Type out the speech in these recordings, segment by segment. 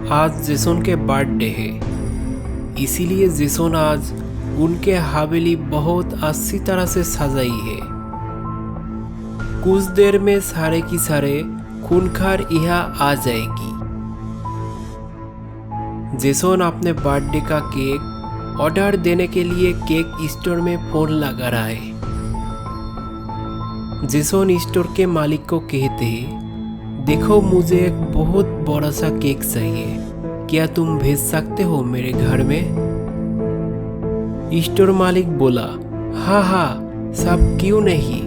आज जेसन के बर्थडे है, इसीलिए जेसन आज उनके हवेली बहुत अच्छी तरह से सजाई है। कुछ देर में सारे की सारे खूनखार यहाँ आ जाएगी। जेसन अपने बर्थडे का केक ऑर्डर देने के लिए केक स्टोर में फोन लगा रहा है। जेसन स्टोर के मालिक को कहते हैं, देखो मुझे एक बहुत बड़ा सा केक चाहिए, क्या तुम भेज सकते हो मेरे घर में? स्टोर मालिक बोला, हाँ हाँ सब क्यों नहीं,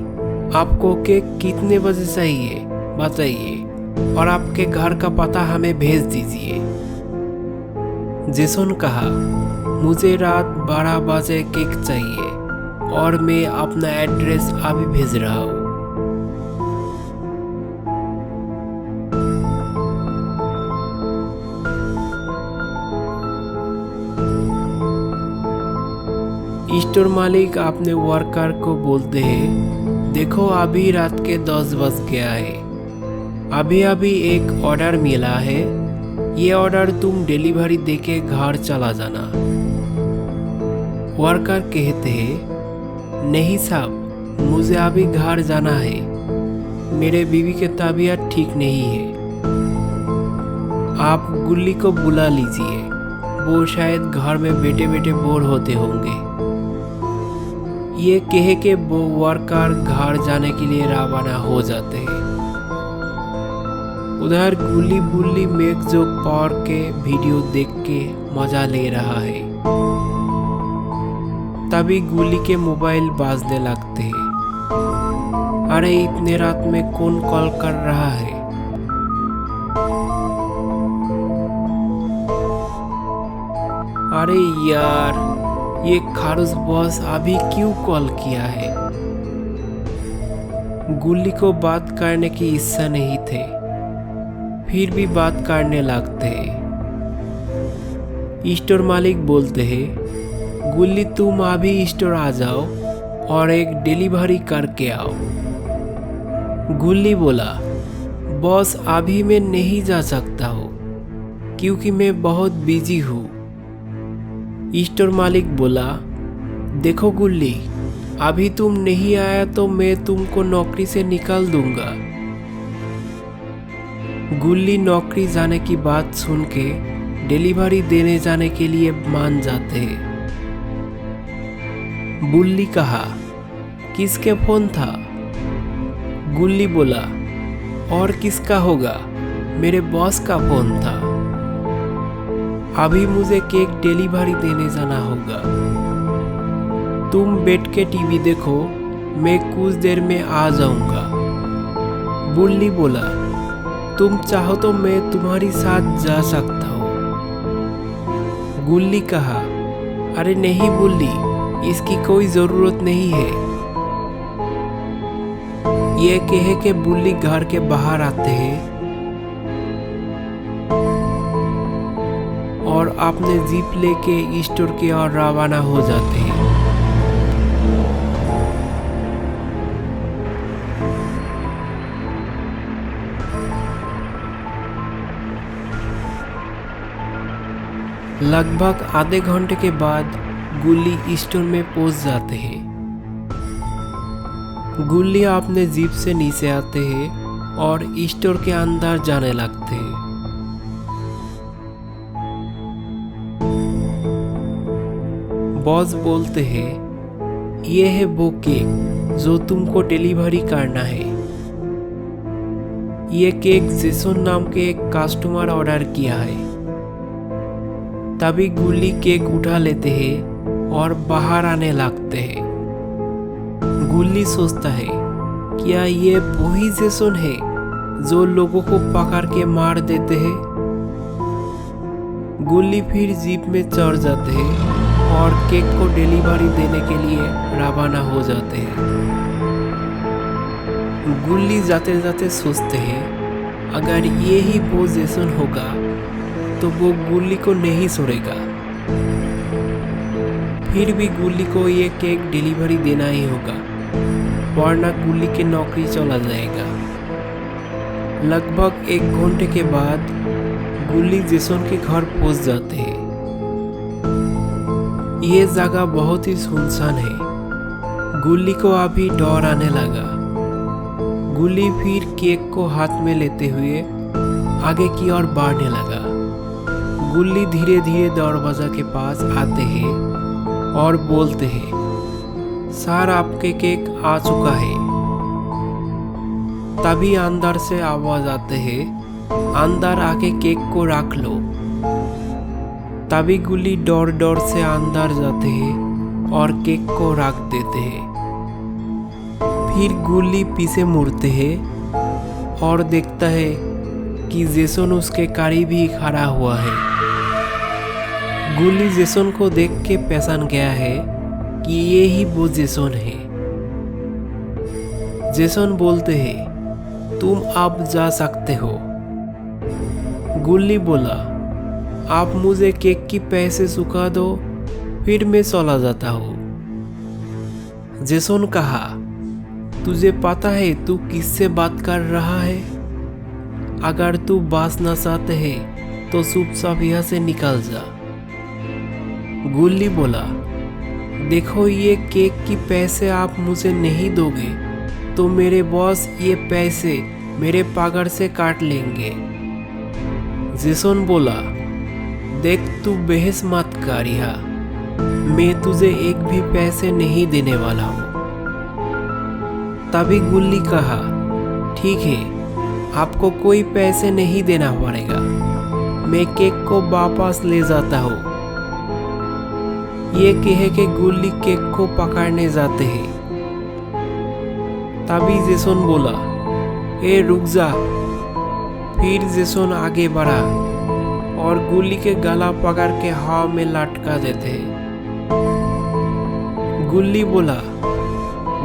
आपको केक कितने बजे चाहिए बताइए और आपके घर का पता हमें भेज दीजिए। जेसन कहा, मुझे रात 12 बजे केक चाहिए और मैं अपना एड्रेस अभी भेज रहा हूँ। स्टोर मालिक अपने वर्कर को बोलते हैं, देखो अभी रात के 10 बज गया है, अभी अभी एक ऑर्डर मिला है, ये ऑर्डर तुम डिलीवरी देके घर चला जाना। वर्कर कहते हैं, नहीं साहब मुझे अभी घर जाना है, मेरे बीवी की तबीयत ठीक नहीं है, आप गुल्ली को बुला लीजिए, वो शायद घर में बैठे बैठे बोर होते होंगे। ये कह के वो वर्कर घर जाने के लिए रवाना हो जाते हैं। उधर गुल्ली बुल्ली मेक जो पावर के वीडियो देख के मजा ले रहा है। तभी गुल्ली के मोबाइल बाजने लगते हैं। अरे इतने रात में कौन कॉल कर रहा है? अरे यार ये खारूस बॉस अभी क्यों कॉल किया है? गुल्ली को बात करने की इच्छा नहीं थे, फिर भी बात करने लगते हैं। स्टोर मालिक बोलते हैं, गुल्ली तुम अभी स्टोर आ जाओ और एक डिलीवरी करके आओ। गुल्ली बोला, बॉस अभी मैं नहीं जा सकता हूँ क्योंकि मैं बहुत बिजी हूँ। स्टोर मालिक बोला, देखो गुल्ली अभी तुम नहीं आया तो मैं तुमको नौकरी से निकाल दूंगा। गुल्ली नौकरी जाने की बात सुन के डिलीवरी देने जाने के लिए मान जाते हैं। गुल्ली कहा, किसके फोन था? गुल्ली बोला, और किसका होगा, मेरे बॉस का फोन था, अभी मुझे केक डिलीवरी देने जाना होगा, तुम बैठ के टीवी देखो, मैं कुछ देर में आ जाऊंगा। गुल्ली बोला, तुम चाहो तो मैं तुम्हारी साथ जा सकता हूँ। गुल्ली कहा, अरे नहीं गुल्ली, इसकी कोई जरूरत नहीं है। ये कहे के गुल्ली घर के बाहर आते हैं और अपने जीप लेके स्टोर की ओर रवाना हो जाते हैं। लगभग आधे घंटे के बाद गुल्ली स्टोर में पहुंच जाते हैं। गुल्ली अपने जीप से नीचे आते हैं और स्टोर के अंदर जाने लगते हैं। बॉस बोलते हैं, ये है वो केक जो तुमको डिलीवरी करना है। ये केक जेसन नाम के एक कस्टमर ऑर्डर किया है। तभी गुल्ली केक उठा लेते हैं और बाहर आने लगते हैं। गुल्ली सोचता है, क्या ये वही जेसन है जो लोगों को पकड़ के मार देते हैं? गुल्ली फिर जीप में चढ़ जाते हैं और केक को डिलीवरी देने के लिए रवाना हो जाते हैं। गुल्ली जाते जाते सोचते हैं, अगर ये ही वो जेसन होगा तो वो गुल्ली को नहीं छोड़ेगा। फिर भी गुल्ली को ये केक डिलीवरी देना ही होगा, वरना गुल्ली की नौकरी चला जाएगा। लगभग 1 घंटे के बाद गुल्ली जेसन के घर पहुंच जाते हैं। ये जगह बहुत ही सुनसान है। गुल्ली को अभी डर आने लगा। गुल्ली फिर केक को हाथ में लेते हुए आगे की ओर बढ़ने लगा। गुल्ली धीरे धीरे दरवाजा के पास आते हैं और बोलते हैं, सर आपके केक आ चुका है। तभी अंदर से आवाज आते हैं, अंदर आके केक को रख लो। तभी गुल्ली डर डर से अंदर जाते हैं और केक को रख देते हैं। फिर गुल्ली पीछे मुड़ते हैं और देखता है कि जेसन उसके करीब ही खड़ा हुआ है। गुल्ली जेसन को देख के पहचान गया है कि ये ही वो जेसन है। जेसन बोलते हैं, तुम अब जा सकते हो। गुल्ली बोला, आप मुझे केक की पैसे चुका दो, फिर मैं चला जाता हूँ। जेसन कहा, तुझे पता है तू किससे बात कर रहा है? अगर तू बचना चाहते है तो चुपचाप यहाँ से निकल जा। गुल्ली बोला, देखो ये केक की पैसे आप मुझे नहीं दोगे तो मेरे बॉस ये पैसे मेरे पगार से काट लेंगे। जेसन बोला, देख तू बहस मत कर यहाँ, मैं तुझे एक भी पैसे नहीं देने वाला हूँ। तभी गुल्ली कहा, ठीक है, आपको कोई पैसे नहीं देना पड़ेगा, मैं केक को वापस ले जाता हूँ। ये कहे कि गुल्ली केक को पकड़ने जाते हैं। तभी जेसन बोला, ए रुक जा। फिर जेसन आगे बढ़ा और गुल्ली के गला पकड़ के हवा में लटका देते हैं। गुल्ली बोला,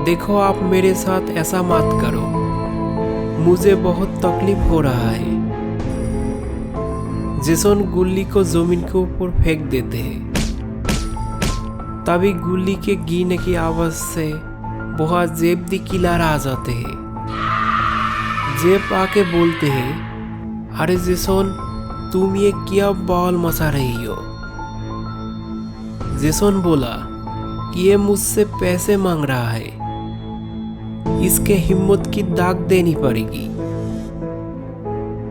देखो आप मेरे साथ ऐसा मत करो, मुझे बहुत तकलीफ हो रहा है। जेसन गुल्ली को जमीन के ऊपर फेंक देते हैं। तभी गुल्ली के गिरने की आवाज से बहुत जेब दी किलर आ जाते हैं। जेब आके बोलते हैं, अरे जेसन तुम ये क्या बॉल मचा रही हो? जेसन बोला, ये मुझसे पैसे मांग रहा है, इसके हिम्मत की दाग देनी पड़ेगी।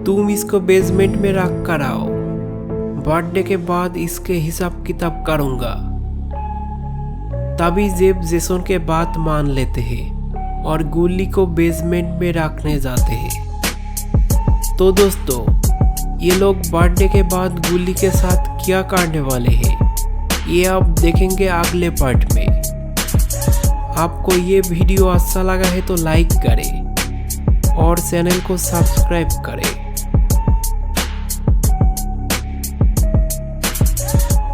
तुम इसको बेसमेंट में रख कर आओ, बर्थडे के बाद इसके हिसाब किताब करूंगा। तभी जेब जेसन के बात मान लेते हैं और गुल्ली को बेसमेंट में रखने जाते हैं। तो दोस्तों, ये लोग बर्थडे के बाद गुल्ली के साथ क्या करने वाले हैं, ये आप देखेंगे अगले पार्ट में। आपको ये वीडियो अच्छा लगा है तो लाइक करें और चैनल को सब्सक्राइब करें।